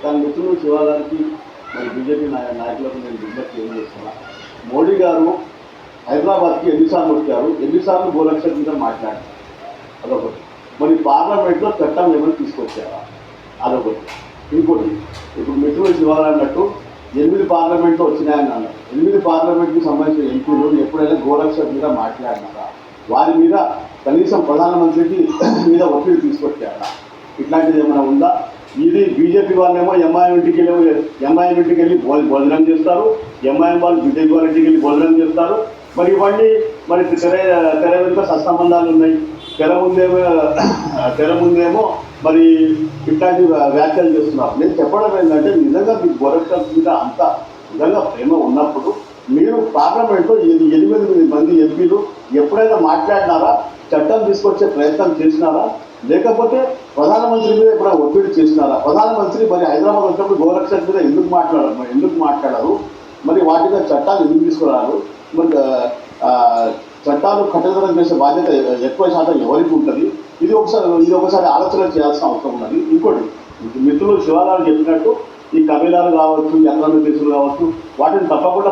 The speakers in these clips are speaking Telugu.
దాని మిత్రులు శివాగారికి మరి బీజేపీ నాయకులకు నేను విజ్ఞప్తి ఏం చేస్తున్నా, మోడీ గారు హైదరాబాద్కి ఎన్నిసార్లు వచ్చారు, ఎన్నిసార్లు గోలక్షల మీద మాట్లాడారు, అదొకటి. మరి పార్లమెంట్లో చట్టం ఏమైనా తీసుకొచ్చారా, అదొకటి. ఇంకోటి, ఇప్పుడు మిత్రులు శివాగారు అన్నట్టు 8 పార్లమెంట్లో వచ్చినాయని అన్నారు. 8 పార్లమెంట్కి సంబంధించిన ఎంపీలు ఎప్పుడైనా గోలక్షల మీద మాట్లాడినారా, వారి మీద కనీసం ప్రధానమంత్రికి మీద ఒత్తిడి తీసుకొచ్చారా, ఇట్లాంటిది ఏమైనా ఉందా? ఇది బీజేపీ వాళ్ళేమో ఎంఐఎం ఇంటికి వెళ్ళి భోజనం చేస్తారు, ఎంఐఎం వాళ్ళు బీజేపీ వాళ్ళ ఇంటికి వెళ్ళి భోజనం చేస్తారు. మరి ఇవన్నీ మరి తెర వెనుక సత్సంబంధాలు ఉన్నాయి. తెర ముందేమో మరి ఇట్లాంటి వ్యాఖ్యలు చేస్తున్నారు. నేను చెప్పడం ఏంటంటే, నిజంగా మీకు గోరక్షల మీద అంత నిజంగా ప్రేమ ఉన్నప్పుడు మీరు పార్లమెంట్లో 8 మంది ఎంపీలు ఎప్పుడైనా మాట్లాడినారా, చట్టం తీసుకొచ్చే ప్రయత్నం చేసినారా, లేకపోతే ప్రధానమంత్రి మీద ఎప్పుడైనా ఒత్తిడి చేసినారా? ప్రధానమంత్రి మరి హైదరాబాద్ వచ్చినప్పుడు గోరక్షల మీద ఎందుకు మాట్లాడారు, మరి వాటి మీద చట్టాలు ఎందుకు తీసుకురారు? మరి చట్టాలు కఠినతరం చేసే బాధ్యత ఎక్కువ శాతం ఎవరికి ఉంటుంది? ఇది ఒకసారి ఆలోచన చేయాల్సిన అవసరం ఉన్నది. ఇంకోటి, మిత్రులు శివాగారు చెప్పినట్టు ఈ కబీలాలు కావచ్చు, ఎకరాల కేసులు కావచ్చు, వాటిని తప్పకుండా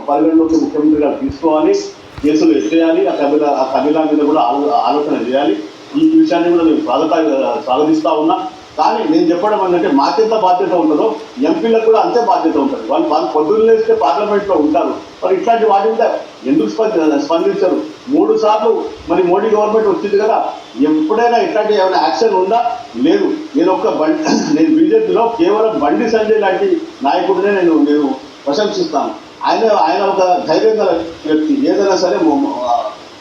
పరిగణలోకి ముఖ్యమంత్రి గారు తీసుకోవాలి, కేసులు ఎత్తేయాలి. ఆ కబీలా మీద కూడా ఆలోచన చేయాలి. ఈ విషయాన్ని కూడా మేము స్వాగతిస్తూ ఉన్నాం. కానీ నేను చెప్పడం ఏంటంటే, మాకెంత బాధ్యత ఉంటుందో ఎంపీలకు కూడా అంతే బాధ్యత ఉంటుంది. వాళ్ళు పొద్దున్న లేస్తే పార్లమెంట్లో ఉంటారు. మరి ఇట్లాంటి వాటి మీద ఎందుకు స్పందించరు? 3 సార్లు మరి మోడీ గవర్నమెంట్ వచ్చింది కదా, ఎప్పుడైనా ఇట్లాంటి ఏమైనా యాక్షన్ ఉందా? లేదు. నేను బీజేపీలో కేవలం బండి సంజయ్ లాంటి నాయకుడినే నేను ప్రశంసిస్తాను. ఆయన ఒక ధైర్యం గల వ్యక్తి, ఏదైనా సరే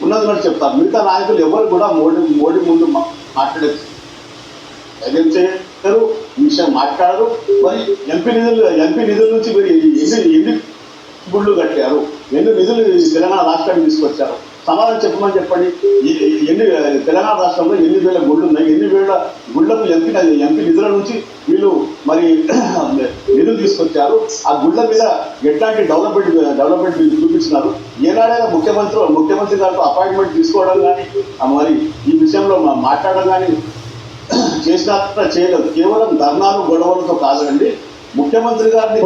ఉన్నదని చెప్తారు. మిగతా నాయకులు ఎవరు కూడా మోడీ ముందు మాట్లాడేది ధైర్యం చేయరు, ఈ విషయం మాట్లాడరు. మరి ఎంపీ నిధుల నుంచి మీరు ఎన్ని గుళ్ళు కట్టారు, ఎన్ని నిధులు తెలంగాణ రాష్ట్రానికి తీసుకొచ్చారు, సమాధానం చెప్పండి. తెలంగాణ రాష్ట్రంలో 8,000 గుళ్ళు ఉన్నాయి. 8,000 గుళ్ళకు ఎంపీ నిధుల నుంచి వీళ్ళు మరి నిధులు తీసుకొచ్చారు. ఆ గుళ్ళ మీద ఎట్లాంటి డెవలప్మెంట్ వీళ్ళు చూపించినారు. ఏనాడైనా ముఖ్యమంత్రి గారితో అపాయింట్మెంట్ తీసుకోవడం కానీ, మరి ఈ విషయంలో మాట్లాడడం కానీ చేసినట్టు చేయలేదు. కేవలం ధర్నాలు గొడవలతో కాదండి, ముఖ్యమంత్రి గారిని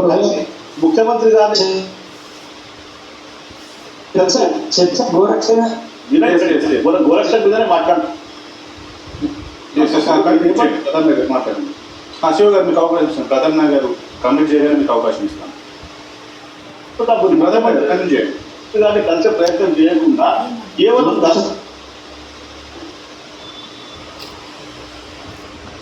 గోరక్షణ మీదనే మాట్లాడండి. శివ గారు మీకు అవకాశం ఇస్తాను, ప్రధాన గారు కంప్లీట్ చేయడానికి మీకు అవకాశం ఇస్తాను. దాన్ని కలిసే ప్రయత్నం చేయకుండా కేవలం